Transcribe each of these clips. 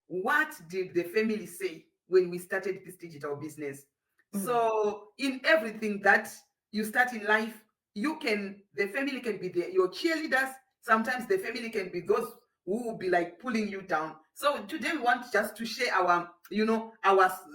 what did the family say when we started this digital business? Mm. So in everything that you start in life, the family can be your cheerleaders. Sometimes the family can be those who will be like pulling you down. So today we want just to share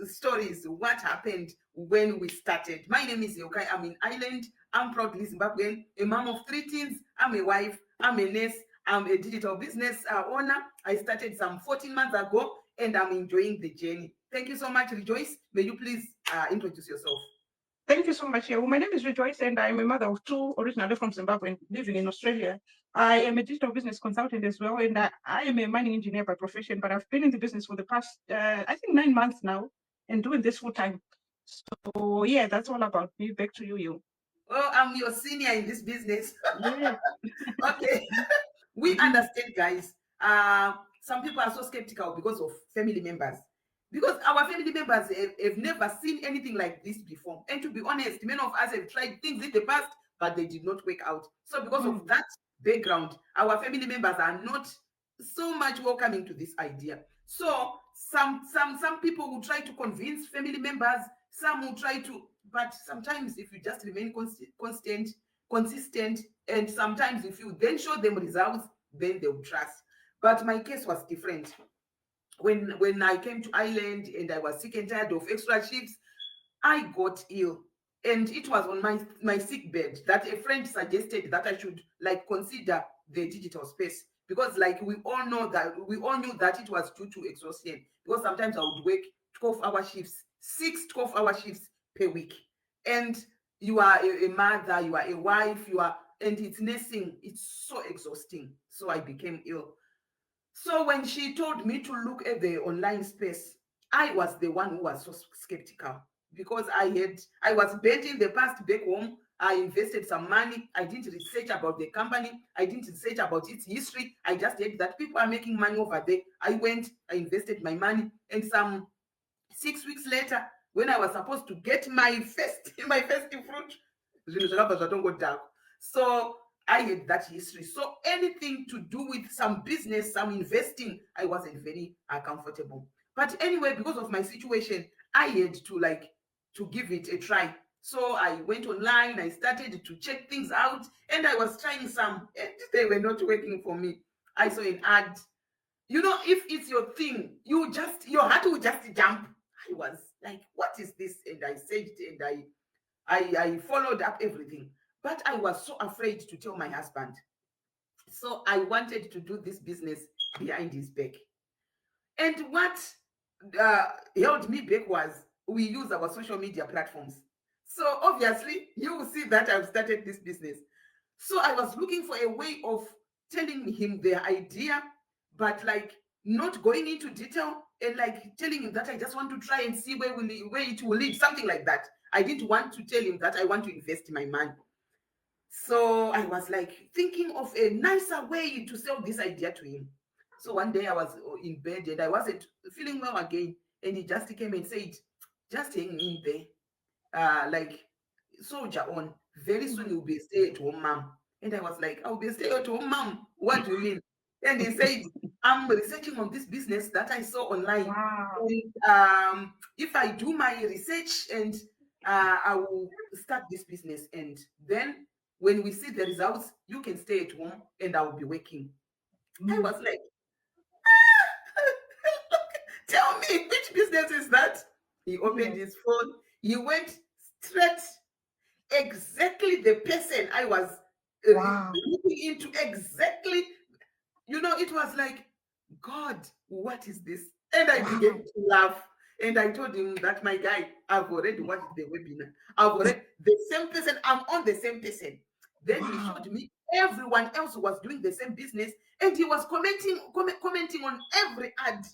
stories, what happened when we started. My name is Yokai. I'm in Ireland. I'm proudly Zimbabwean, a mom of three teens. I'm a wife. I'm a nurse. I'm a digital business owner. I started some 14 months ago, and I'm enjoying the journey. Thank you so much, Rejoice. May you please introduce yourself? Thank you so much. Yeah, well, my name is Rejoice, and I'm a mother of two, originally from Zimbabwe, living in Australia. I am a digital business consultant as well, and I am a mining engineer by profession. But I've been in the business for the past, I think, 9 months now, and doing this full time. So yeah, that's all about me. Back to you, you. Oh, I'm your senior in this business. Yeah. Okay. We understand, guys. Some people are so skeptical because of family members. Because our family members have never seen anything like this before. And to be honest, many of us have tried things in the past, but they did not work out. So, because of Mm. that background, our family members are not so much welcoming to this idea. So, some people will try to convince family members, some will try to, but sometimes if you just remain consistent, and sometimes if you then show them results, then they will trust. But my case was different. When I came to Ireland and I was sick and tired of extra shifts, I got ill. And it was on my sick bed that a friend suggested that I should like consider the digital space, because like we all knew that it was due to exhaustion, because sometimes I would work 12-hour shifts, 6 12-hour shifts per week. And you are a mother, you are a wife, and it's nursing, it's so exhausting. So I became ill. So when she told me to look at the online space, I was the one who was so skeptical, because I was bent in the past back home. I invested some money. I didn't research about the company. I didn't research about its history. I just heard that people are making money over there. I went, I invested my money, and some 6 weeks later, when I was supposed to get my first my first fruit, zvinhu zvakabva zvatongodhakwa. So I had that history. So anything to do with some business, some investing, I wasn't very comfortable. But anyway, because of my situation, I had to give it a try. So I went online, I started to check things out, and I was trying some, and they were not working for me. I saw an ad. If it's your thing, your heart will just jump. I was like, what is this? And I said it, and I followed up everything. But I was so afraid to tell my husband. So I wanted to do this business behind his back. And what held me back was we use our social media platforms. So obviously, you will see that I've started this business. So I was looking for a way of telling him the idea, but like not going into detail, and like telling him that I just want to try and see where it will lead, something like that. I didn't want to tell him that I want to invest my money. So I was like thinking of a nicer way to sell this idea to him. So one day I was in bed and I wasn't feeling well again. And he just came and said, just hang in there. Like, soldier on. Very soon Mm. you'll be a stay-at-home mom. And I was like, I'll be a stay-at-home mom. What do you mean? And he said, I'm researching on this business that I saw online. Wow. And if I do my research, and I will start this business. And then when we see the results, you can stay at home and I will be working. I Mm. was like, tell me, which business is that? He opened Yeah. his phone. He went straight, exactly the person I was Wow. looking into. Exactly. It was like, God, what is this? And I began Wow. to laugh. And I told him that, my guy, I've already watched the webinar. I've already, the same person, I'm on the same person. Then he showed Wow. me everyone else who was doing the same business, and he was commenting on every ad.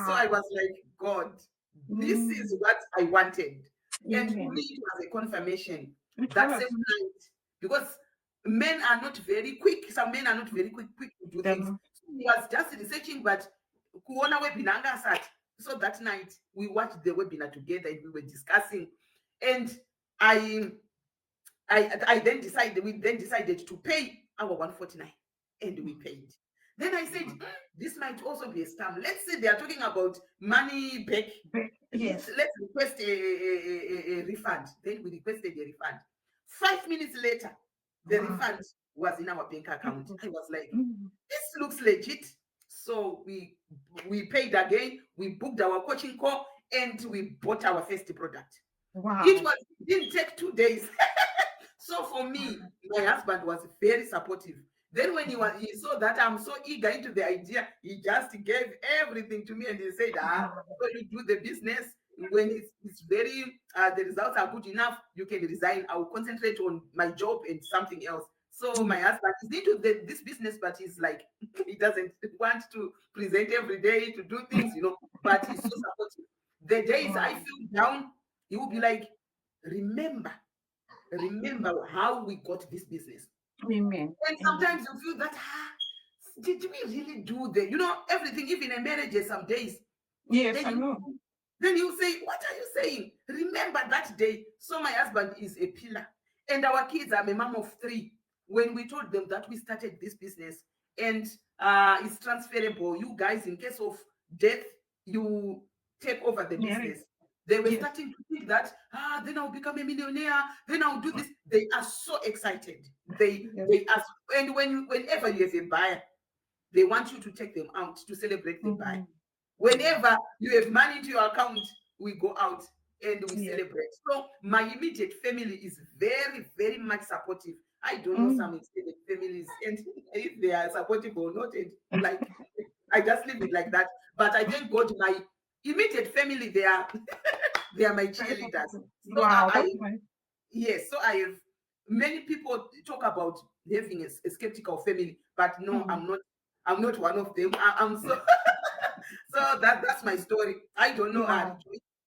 So I Wow. was like, God, this is Mm. what I wanted. And to Yeah. me, it was a confirmation It that same was. night, because men are not very quick. Some men are not very quick to do things. Then. So he was just researching, but kuona webinar angasati. So that night we watched the webinar together and we were discussing. And I I then decided we then decided to pay our 149, and we paid. Then I said, this might also be a scam. Let's say they are talking about money back. Yes. Let's request a refund. Then we requested a refund. 5 minutes later, the Wow. refund was in our bank account. I was like, Mm. this looks legit. So we paid again, we booked our coaching call, and we bought our first product. Wow. It didn't take 2 days. So for me, my husband was very supportive. Then when he saw that I'm so eager into the idea, he just gave everything to me and he said, so you do the business. When it's very the results are good enough, you can resign. I will concentrate on my job and something else. So my husband is into this business, but he's like, he doesn't want to present every day to do things, but he's so supportive. The days I feel down, he will be like, remember how we got this business. Amen. And sometimes you feel that, did we really do everything, even in marriages some days? Yes, Then I know. then you say, what are you saying? Remember that day. So my husband is a pillar. And our kids, I'm a mom of 3. When we told them that we started this business and it's transferable, you guys, in case of death, you take over the business. They were starting to think that, then I'll become a millionaire, then I'll do this. They are so excited. They are, and whenever you have a buyer, they want you to take them out to celebrate the buyer. Whenever you have money to your account, we go out and we celebrate. So my immediate family is very, very much supportive. I don't know some extended families and if they are supportive or not. And like, I just leave it like that. But I thank God my immediate family, they are my cheerleaders. So Wow, that's nice. yes, so I have many people talk about having a skeptical family, but no, I'm not one of them. I'm so so that's my story. I don't know. Wow.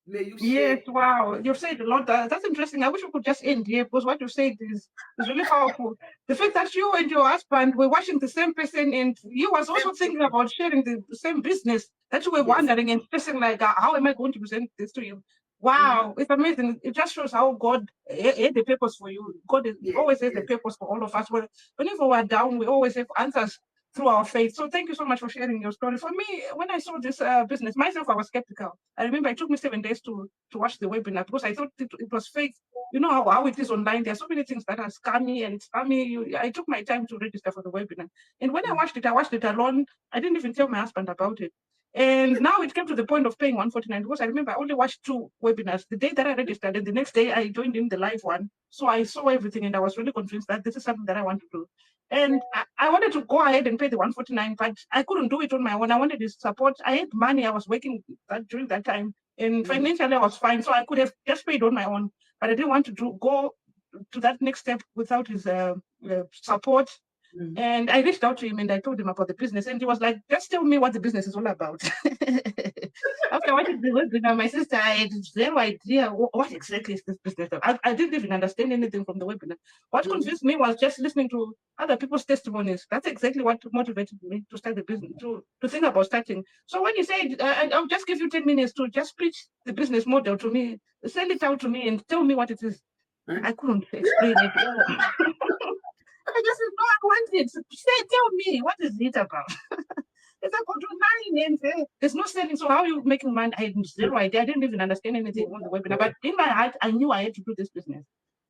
May you share? Yes, wow. You've said a lot. That's interesting. I wish we could just end here because what you said is really powerful. The fact that you and your husband were watching the same person and you was also thinking about sharing the same business, that you were wondering and stressing like, how am I going to present this to you? Wow, it's amazing. It just shows how God had the purpose for you. God always has a purpose for all of us. Whenever we're down, we always have answers through our faith. So thank you so much for sharing your story. For me, when I saw this business, myself, I was skeptical. I remember it took me 7 days to watch the webinar because I thought it was fake. You know how it is online. There are so many things that are scammy and spammy. I took my time to register for the webinar. And when I watched it alone. I didn't even tell my husband about it. And now it came to the point of paying 149 because I remember I only watched 2 webinars. The day that I registered and the next day I joined in the live one. So I saw everything and I was really convinced that this is something that I want to do. And I wanted to go ahead and pay the 149, but I couldn't do it on my own. I wanted his support. I had money. I was working during that time. And financially, I was fine. So I could have just paid on my own. But I didn't want to go to that next step without his support. And I reached out to him and I told him about the business. And he was like, just tell me what the business is all about. After watching the webinar, my sister, I had zero idea what exactly is this business. I didn't even understand anything from the webinar. What confused me was just listening to other people's testimonies. That's exactly what motivated me to start the business, to think about starting. So when you said, I'll just give you 10 minutes to just pitch the business model to me, send it out to me and tell me what it is. I couldn't explain it. I just said, no, I want it. Tell me, what is it about? It's about online. There's no selling. So how are you making money? I had zero idea. I didn't even understand anything on the webinar. But in my heart, I knew I had to do this business.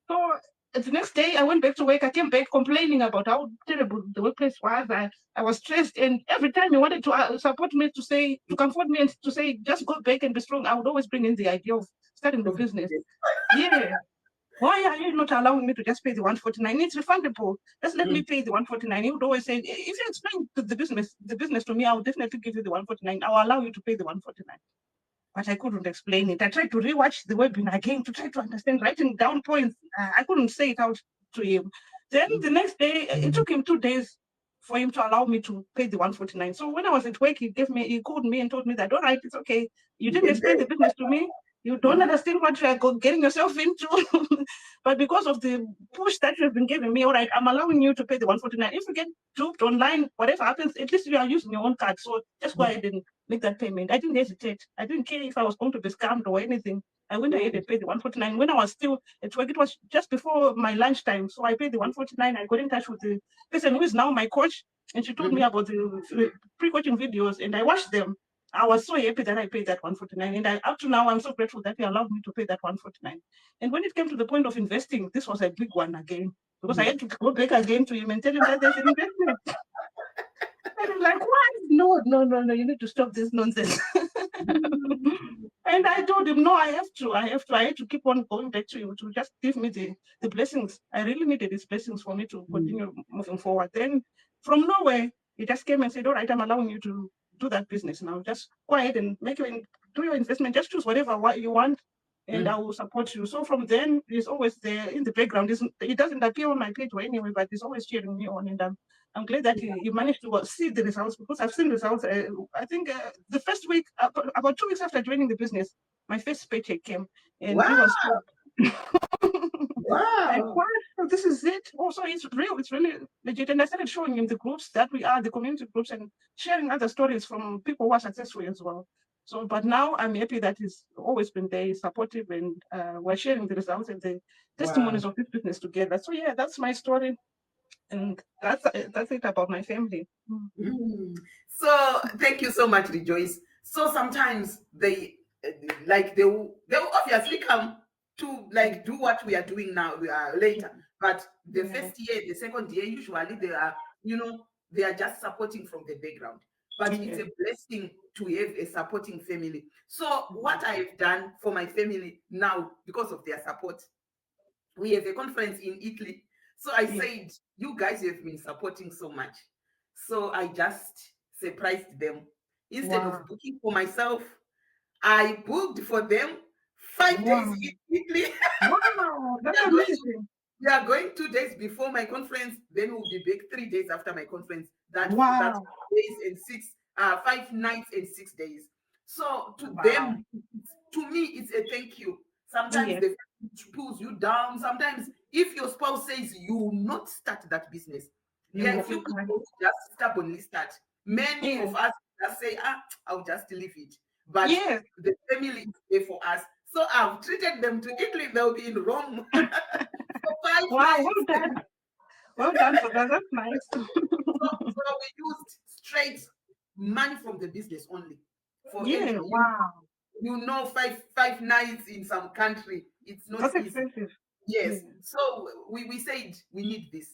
So the next day, I went back to work. I came back complaining about how terrible the workplace was. I was stressed. And every time he wanted to support me, to comfort me and to say, just go back and be strong, I would always bring in the idea of starting the business. Yeah. Why are you not allowing me to just pay the 149? It's refundable. Just let me pay the 149. He would always say, if you explain the business to me, I will definitely give you the 149. I will allow you to pay the 149. But I couldn't explain it. I tried to rewatch the webinar again to try to understand, writing down points. I couldn't say it out to him. Then the next day, it took him 2 days for him to allow me to pay the 149. So when I was at work, he called me and told me that, all right, it's okay. You didn't explain the business to me. You don't understand what you are getting yourself into. But because of the push that you've been giving me, all right, I'm allowing you to pay the 149. If you get duped online, whatever happens, at least you are using your own card. So just go ahead and make that payment. I didn't hesitate. I didn't care if I was going to be scammed or anything. I went ahead and paid the 149. When I was still at work, it was just before my lunchtime. So I paid the 149. I got in touch with the person who is now my coach, and she told me about the pre-coaching videos, and I watched them. I was so happy that I paid that 149. And up to now, I'm so grateful that they allowed me to pay that 149. And when it came to the point of investing, this was a big one again, because I had to go back again to him and tell him that there's an investment. And I'm like, what? No, you need to stop this nonsense. And I told him, no, I have to. I had to keep on going back to you to just give me the blessings. I really needed these blessings for me to continue moving forward. Then from nowhere, he just came and said, all right, I'm allowing you to do that business now. Just go ahead and do your investment. Just choose whatever what you want, and I will support you. So from then, he's always there in the background. It doesn't appear on my page or anyway, but he's always cheering me on. And I'm glad that you managed to see the results, because I've seen results. I think the first week, about 2 weeks after joining the business, my first paycheck came, and he was like, Wow. what? This is it. Also, it's real. It's really legit. And I started showing him the groups that we are, the community groups, and sharing other stories from people who are successful as well. So, but now I'm happy that he's always been there, he's supportive, and we're sharing the results and the testimonies of this business together. So yeah, that's my story, and that's it about my family. So thank you so much, Rejoice. So sometimes they will obviously come to like do what we are doing now later, but the first year, the second year, usually they are, they are just supporting from the background. But it's a blessing to have a supporting family. So what I have done for my family now, because of their support, we have a conference in Italy. So I said, you guys have been supporting so much. So I just surprised them. Instead of booking for myself, I booked for them 5 days in Italy. Wow, that's amazing. We are going 2 days before my conference, then we'll be back 3 days after my conference. That's days and 5 nights and 6 days. So to them, to me, it's a thank you. Sometimes they pulls you down. Sometimes if your spouse says you will not start that business, there are few people who just stubbornly start. Many of us just say, I'll just leave it. But the family is there for us. So I've treated them to Italy. They'll be in Rome for 5 nights. Well done. Well done for that. That's nice. So we used straight money from the business only. For you know, five nights in some country, it's not That's easy. expensive. Yes. So we said we need this.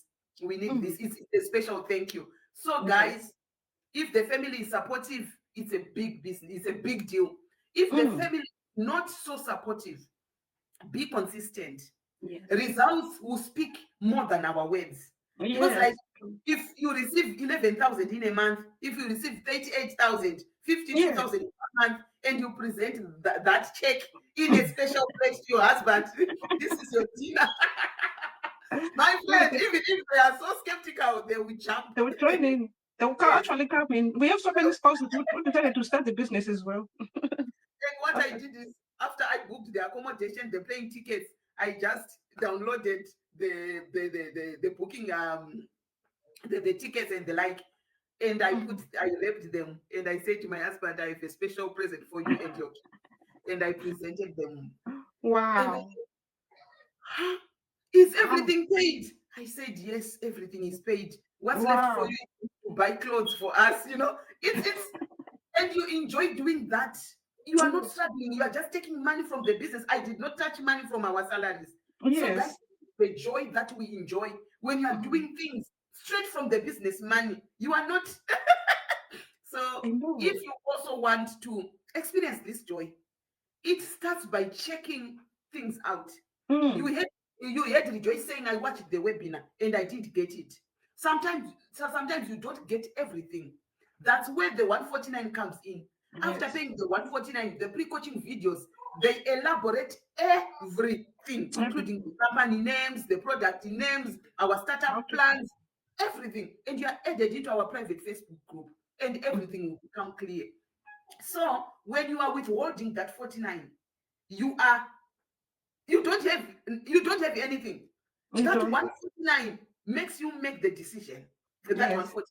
We need this. It's a special thank you. So guys, if the family is supportive, it's a big business. It's a big deal. If the family is not so supportive, be consistent. Results will speak more than our words. Because like if you receive 11,000 in a month, if you receive 38,000, 52,000 a month, and you present that check in a special place to your husband, this is your dinner. My friend, even if they are so skeptical, they will jump. They will join in. They will actually come in. We have so many spouses who decided to start the business as well. And what I did is, after I booked the accommodation, the plane tickets, I just downloaded the booking, the tickets and the like, and I left them, and I said to my husband, I have a special present for you and your kids, and I presented them. Wow. Is everything paid? I said, yes, everything is paid. What's left for you to buy clothes for us? It's and you enjoy doing that. You are not struggling. You are just taking money from the business. I did not touch money from our salaries. So that's the joy that we enjoy when you are doing things straight from the business money. You are not. So if you also want to experience this joy, it starts by checking things out. You heard Rejoice saying, I watched the webinar and I didn't get it. Sometimes you don't get everything. That's where the 149 comes in. After paying the 149, the pre-coaching videos, they elaborate everything, including the company names, the product names, our startup plans, everything. And you are added into our private Facebook group, and everything will become clear. So when you are withholding that 49, you don't have anything. That 149 makes you make the decision. That 149.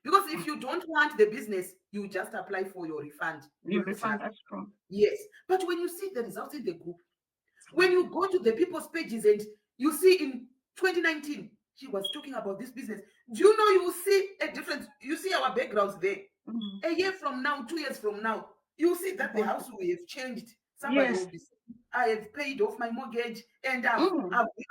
Because if you don't want the business, you just apply for your refund. Your refund, that's true. Yes. But when you see the results in the group, When you go to the people's pages and you see in 2019, she was talking about this business. Do you know you will see a difference? You see our backgrounds there. Mhm. A year from now, 2 years from now, you see that the house will have changed. Somebody Yes. will be saying, I have paid off my mortgage and I've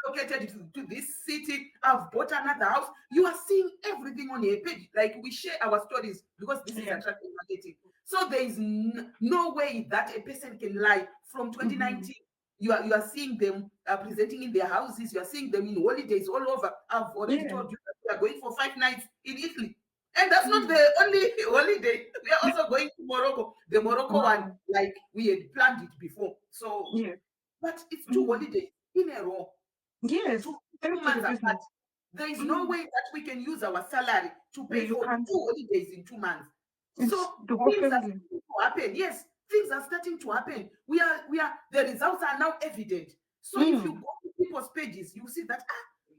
relocated to this city. I've bought another house. You are seeing everything on a page. Like we share our stories because this is Yeah. attractive marketing. So there is no way that a person can lie. From Mhm. 2019, you are seeing them presenting in their houses. You are seeing them in holidays all over. I've already Yeah. told you that we are going for 5 nights in Italy. And that's not Mhm. the only holiday. We are also going to Morocco. The Morocco one, Wow. like we had planned it before. So, Yeah. but it's 2 Mhm. holidays in a row, Yes. two Thanks to the months apart. business. There is no Mhm. way that we can use our salary to Yeah, pay you for 2 can't. holidays in 2 months. It's So the whole things are family. starting to happen. Yes, things are starting to happen. The results are now evident. So if you Mm. go to people's pages, you see that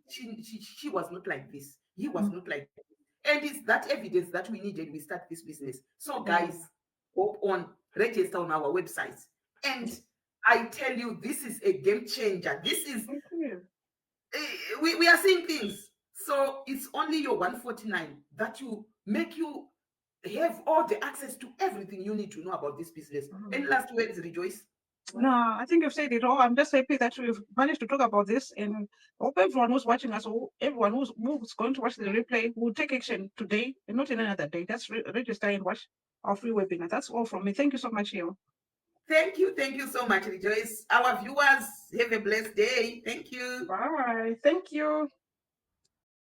she was not like this. He was Mm. not like this. And it's that evidence that we need and we start this business. So Yeah. guys, go on, register on our website. And I tell you, this is a game changer. This is Thank you. we are seeing things. So it's only your 149 that you make you have all the access to everything you need to know about this business. Any last words, Rejoice? No, I think you've said it all. I'm just happy that we've managed to talk about this, and hope everyone who's watching us, or everyone who's going to watch the replay, will take action today and not in another day. Just register and watch our free webinar. That's all from me. Thank you so much, Hill. Thank you so much, Rejoice. Our viewers, have a blessed day. Thank you. Bye. Thank you.